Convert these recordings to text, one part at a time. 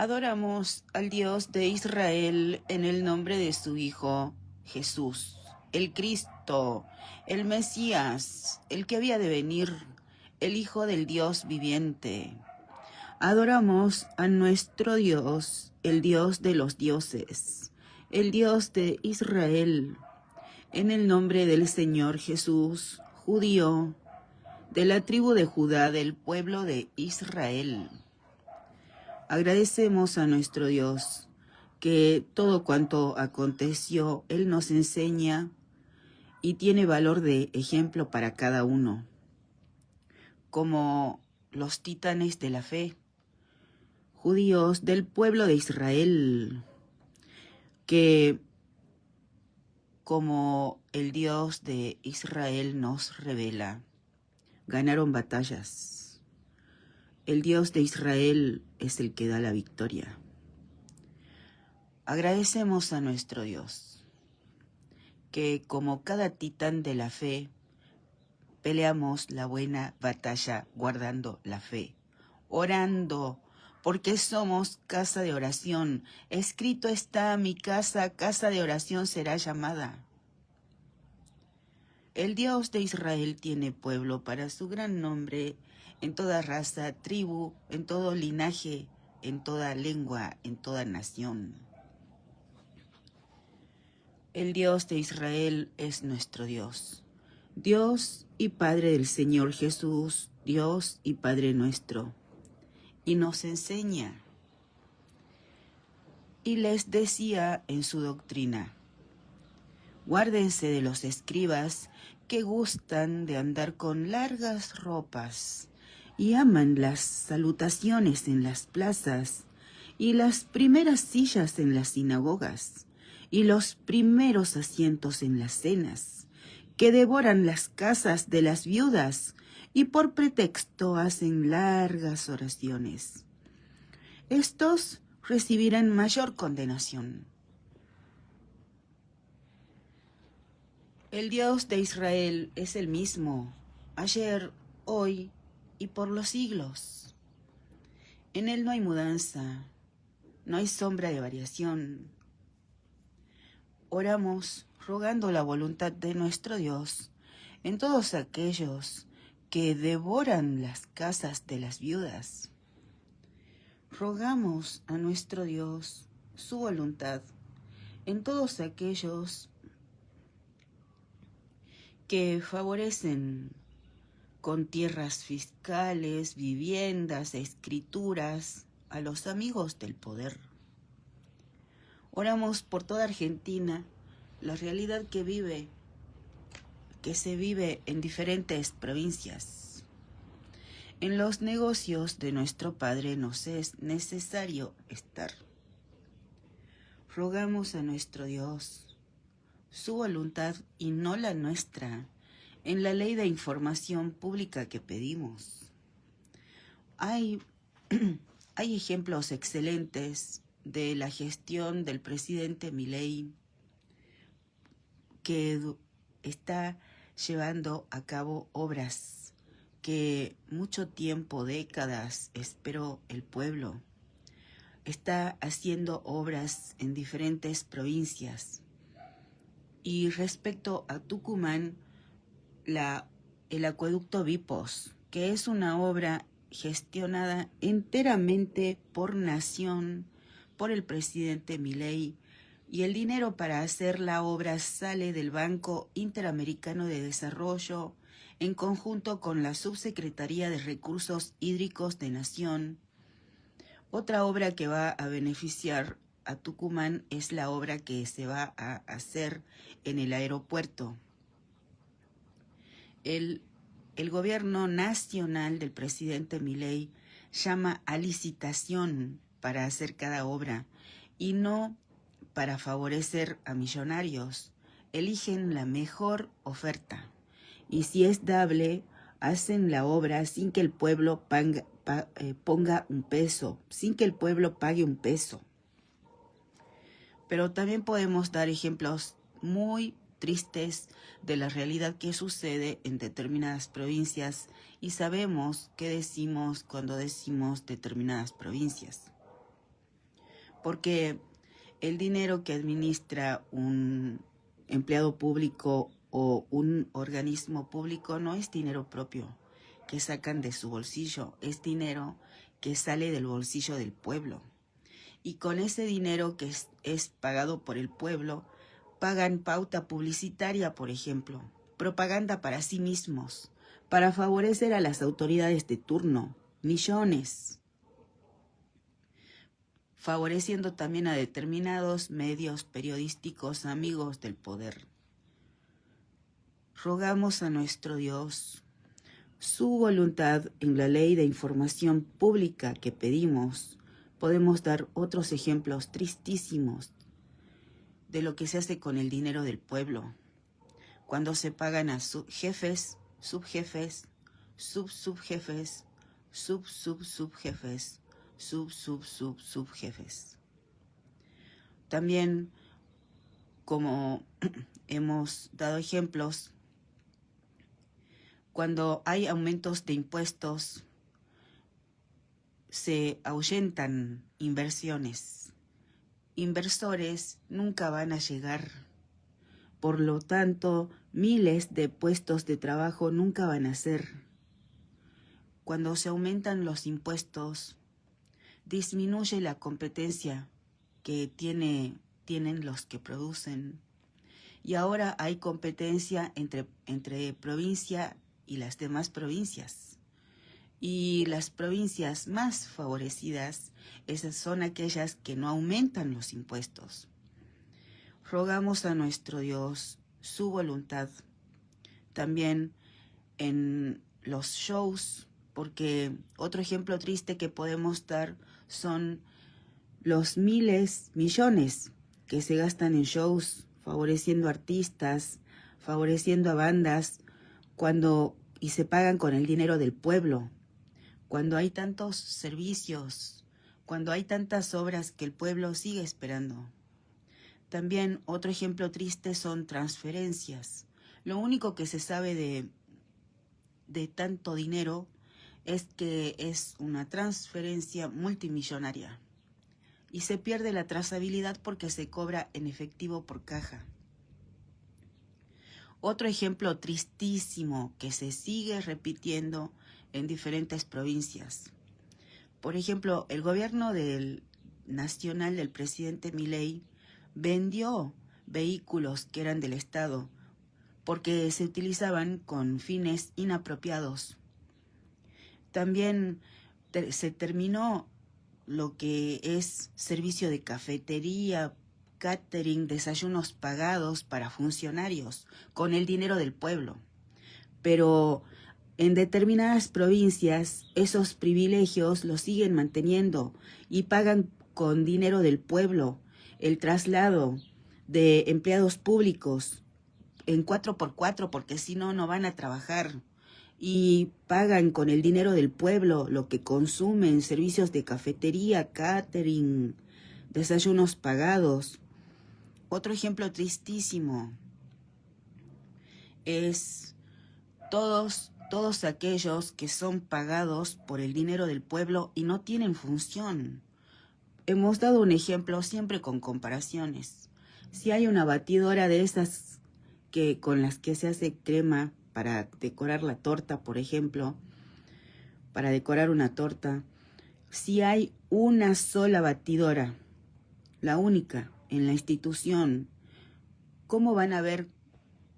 Adoramos al Dios de Israel en el nombre de su Hijo, Jesús, el Cristo, el Mesías, el que había de venir, el Hijo del Dios viviente. Adoramos a nuestro Dios, el Dios de los dioses, el Dios de Israel, en el nombre del Señor Jesús, judío, de la tribu de Judá, del pueblo de Israel. Agradecemos a nuestro Dios que todo cuanto aconteció, Él nos enseña y tiene valor de ejemplo para cada uno, como los titanes de la fe, judíos del pueblo de Israel, que como el Dios de Israel nos revela, ganaron batallas. El Dios de Israel es el que da la victoria. Agradecemos a nuestro Dios, que como cada titán de la fe, peleamos la buena batalla guardando la fe, orando, porque somos casa de oración. Escrito está: mi casa, casa de oración será llamada. El Dios de Israel tiene pueblo para su gran nombre, en toda raza, tribu, en todo linaje, en toda lengua, en toda nación. El Dios de Israel es nuestro Dios, Dios y Padre del Señor Jesús, Dios y Padre nuestro, y nos enseña. Y les decía en su doctrina: guárdense de los escribas que gustan de andar con largas ropas y aman las salutaciones en las plazas y las primeras sillas en las sinagogas y los primeros asientos en las cenas, que devoran las casas de las viudas y por pretexto hacen largas oraciones. Estos recibirán mayor condenación. El Dios de Israel es el mismo, ayer, hoy y por los siglos. En Él no hay mudanza, no hay sombra de variación. Oramos rogando la voluntad de nuestro Dios en todos aquellos que devoran las casas de las viudas. Rogamos a nuestro Dios su voluntad en todos aquellos que favorecen con tierras fiscales, viviendas, escrituras a los amigos del poder. Oramos por toda Argentina, la realidad que se vive en diferentes provincias. En los negocios de nuestro Padre nos es necesario estar. Rogamos a nuestro Dios su voluntad y no la nuestra en la ley de información pública que pedimos. Hay ejemplos excelentes de la gestión del presidente Milei, que está llevando a cabo obras que mucho tiempo, décadas, esperó el pueblo. Está haciendo obras en diferentes provincias. Y respecto a Tucumán, el acueducto Vipos, que es una obra gestionada enteramente por Nación, por el presidente Milei, y el dinero para hacer la obra sale del Banco Interamericano de Desarrollo en conjunto con la Subsecretaría de Recursos Hídricos de Nación. Otra obra que va a beneficiar a Tucumán es la obra que se va a hacer en el aeropuerto. El gobierno nacional del presidente Milei llama a licitación para hacer cada obra y no para favorecer a millonarios. Eligen la mejor oferta y si es dable, hacen la obra sin que el pueblo ponga un peso, sin que el pueblo pague un peso. Pero también podemos dar ejemplos muy tristes de la realidad que sucede en determinadas provincias y sabemos qué decimos cuando decimos determinadas provincias. porque el dinero que administra un empleado público o un organismo público no es dinero propio que sacan de su bolsillo, es dinero que sale del bolsillo del pueblo. Y con ese dinero que es pagado por el pueblo, pagan pauta publicitaria, por ejemplo, propaganda para sí mismos, para favorecer a las autoridades de turno, millones, favoreciendo también a determinados medios periodísticos amigos del poder. Rogamos a nuestro Dios su voluntad en la ley de información pública que pedimos. Podemos dar otros ejemplos tristísimos de lo que se hace con el dinero del pueblo, cuando se pagan a jefes, subjefes, subjefes, subjefes, subjefes. También, como hemos dado ejemplos, cuando hay aumentos de impuestos, se ahuyentan inversiones. Inversores nunca van a llegar. Por lo tanto, miles de puestos de trabajo nunca van a ser. Cuando se aumentan los impuestos, disminuye la competencia que tienen los que producen. Y ahora hay competencia entre provincia y las demás provincias. Y las provincias más favorecidas, esas son aquellas que no aumentan los impuestos. Rogamos a nuestro Dios su voluntad también en los shows, porque otro ejemplo triste que podemos dar son los millones que se gastan en shows, favoreciendo artistas, favoreciendo a bandas, y se pagan con el dinero del pueblo. Cuando hay tantos servicios, cuando hay tantas obras que el pueblo sigue esperando. También otro ejemplo triste son transferencias. Lo único que se sabe de tanto dinero es que es una transferencia multimillonaria y se pierde la trazabilidad porque se cobra en efectivo por caja. Otro ejemplo tristísimo que se sigue repitiendo en diferentes provincias. Por ejemplo, el gobierno nacional del presidente Milei vendió vehículos que eran del Estado porque se utilizaban con fines inapropiados. También se terminó lo que es servicio de cafetería, catering, desayunos pagados para funcionarios con el dinero del pueblo. Pero en determinadas provincias esos privilegios los siguen manteniendo y pagan con dinero del pueblo el traslado de empleados públicos en 4x4 porque si no, no van a trabajar. Y pagan con el dinero del pueblo lo que consumen, servicios de cafetería, catering, desayunos pagados. Otro ejemplo tristísimo es todos aquellos que son pagados por el dinero del pueblo y no tienen función. Hemos dado un ejemplo siempre con comparaciones. Si hay una batidora de esas con las que se hace crema para decorar la torta, por ejemplo, para decorar una torta, si hay una sola batidora, la única en la institución, ¿cómo van a haber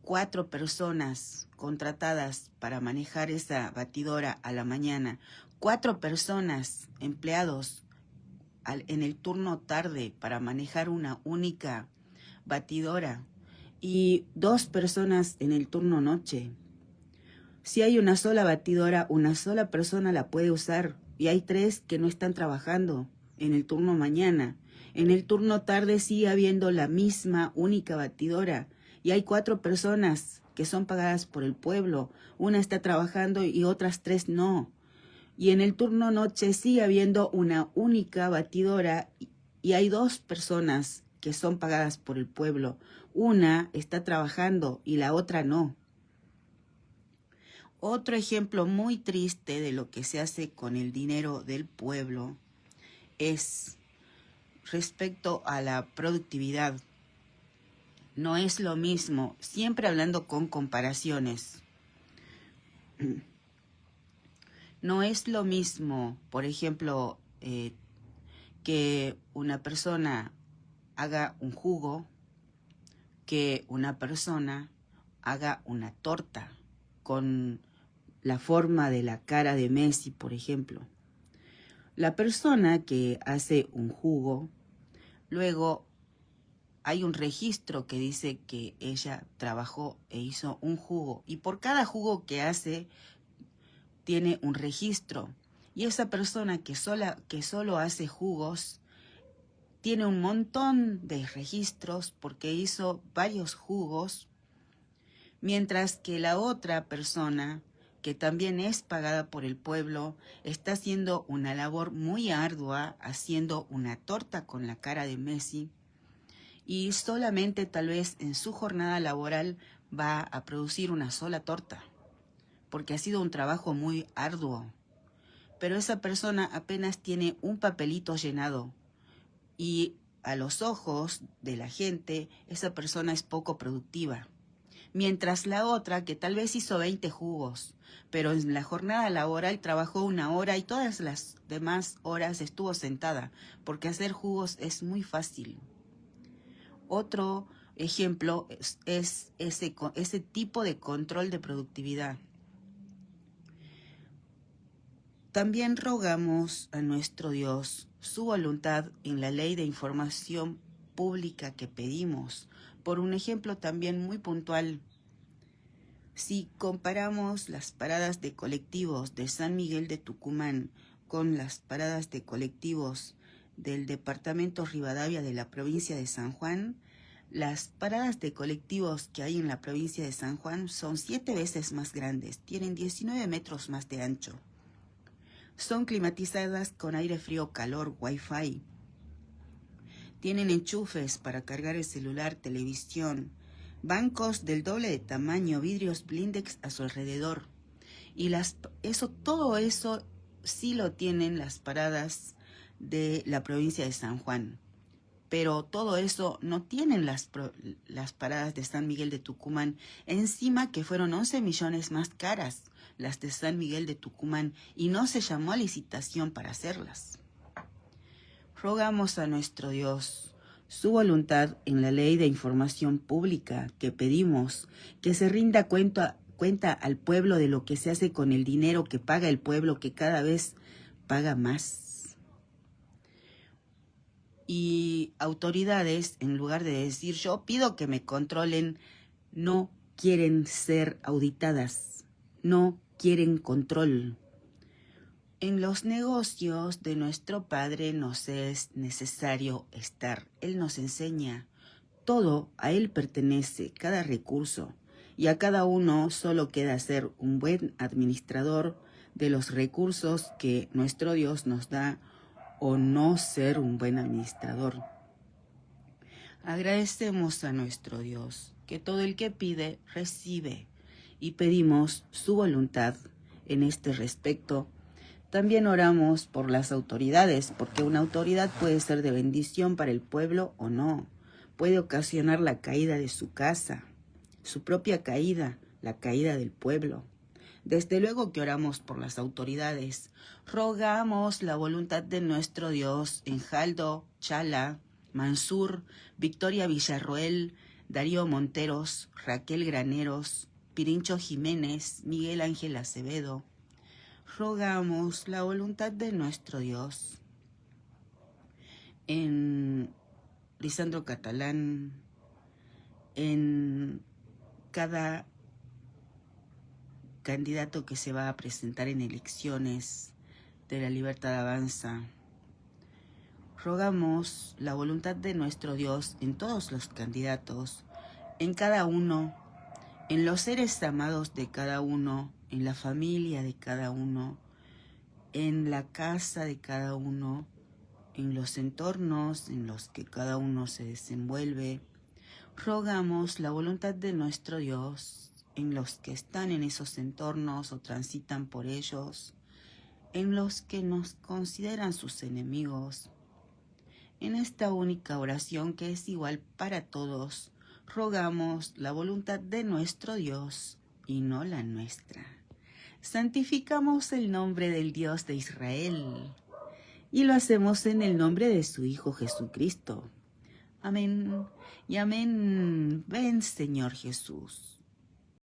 4 personas contratadas para manejar esa batidora a la mañana? 4 personas, empleados en el turno tarde para manejar una única batidora y 2 personas en el turno noche. Si hay una sola batidora, una sola persona la puede usar y hay 3 que no están trabajando en el turno mañana. En el turno tarde sigue habiendo la misma única batidora y hay 4 personas que son pagadas por el pueblo. Una está trabajando y otras 3 no. Y en el turno noche sigue habiendo una única batidora y hay 2 personas que son pagadas por el pueblo. Una está trabajando y la otra no. Otro ejemplo muy triste de lo que se hace con el dinero del pueblo es respecto a la productividad. No es lo mismo, siempre hablando con comparaciones. No es lo mismo, por ejemplo, que una persona haga un jugo, que una persona haga una torta con la forma de la cara de Messi, por ejemplo. La persona que hace un jugo, luego hay un registro que dice que ella trabajó e hizo un jugo, y por cada jugo que hace tiene un registro. Y esa persona que solo hace jugos tiene un montón de registros porque hizo varios jugos, mientras que la otra persona, que también es pagada por el pueblo, está haciendo una labor muy ardua, haciendo una torta con la cara de Messi, y solamente tal vez en su jornada laboral va a producir una sola torta, porque ha sido un trabajo muy arduo. Pero esa persona apenas tiene un papelito llenado, y a los ojos de la gente esa persona es poco productiva. Mientras la otra, que tal vez hizo 20 jugos, pero en la jornada laboral trabajó 1 hora y todas las demás horas estuvo sentada, porque hacer jugos es muy fácil. Otro ejemplo es ese tipo de control de productividad. También rogamos a nuestro Dios su voluntad en la ley de información pública que pedimos. Por un ejemplo también muy puntual, si comparamos las paradas de colectivos de San Miguel de Tucumán con las paradas de colectivos del departamento Rivadavia de la provincia de San Juan, las paradas de colectivos que hay en la provincia de San Juan son 7 veces más grandes, tienen 19 metros más de ancho. Son climatizadas con aire frío, calor, wifi. Tienen enchufes para cargar el celular, televisión, bancos del doble de tamaño, vidrios blindex a su alrededor. Y todo eso sí lo tienen las paradas de la provincia de San Juan. Pero todo eso no tienen las paradas de San Miguel de Tucumán. Encima que fueron 11 millones más caras las de San Miguel de Tucumán, y no se llamó a licitación para hacerlas. Rogamos a nuestro Dios su voluntad en la ley de información pública que pedimos, que se rinda cuenta al pueblo de lo que se hace con el dinero que paga el pueblo, que cada vez paga más. Y autoridades, en lugar de decir yo pido que me controlen, no quieren ser auditadas, no quieren control. En los negocios de nuestro Padre nos es necesario estar. Él nos enseña. Todo a Él pertenece, cada recurso. Y a cada uno solo queda ser un buen administrador de los recursos que nuestro Dios nos da, o no ser un buen administrador. Agradecemos a nuestro Dios que todo el que pide, recibe. Y pedimos su voluntad en este respecto. También oramos por las autoridades, porque una autoridad puede ser de bendición para el pueblo o no. Puede ocasionar la caída de su casa, su propia caída, la caída del pueblo. Desde luego que oramos por las autoridades. Rogamos la voluntad de nuestro Dios en Jaldo, Chala, Mansur, Victoria Villarroel, Darío Monteros, Raquel Graneros, Pirincho Jiménez, Miguel Ángel Acevedo. Rogamos la voluntad de nuestro Dios en Lisandro Catalán, en cada candidato que se va a presentar en elecciones de la Libertad Avanza. Rogamos la voluntad de nuestro Dios en todos los candidatos, en cada uno, en los seres amados de cada uno, en la familia de cada uno, en la casa de cada uno, en los entornos en los que cada uno se desenvuelve. Rogamos la voluntad de nuestro Dios en los que están en esos entornos o transitan por ellos, en los que nos consideran sus enemigos, en esta única oración que es igual para todos, rogamos la voluntad de nuestro Dios y no la nuestra. Santificamos el nombre del Dios de Israel y lo hacemos en el nombre de su Hijo Jesucristo. Amén y amén. Ven, Señor Jesús.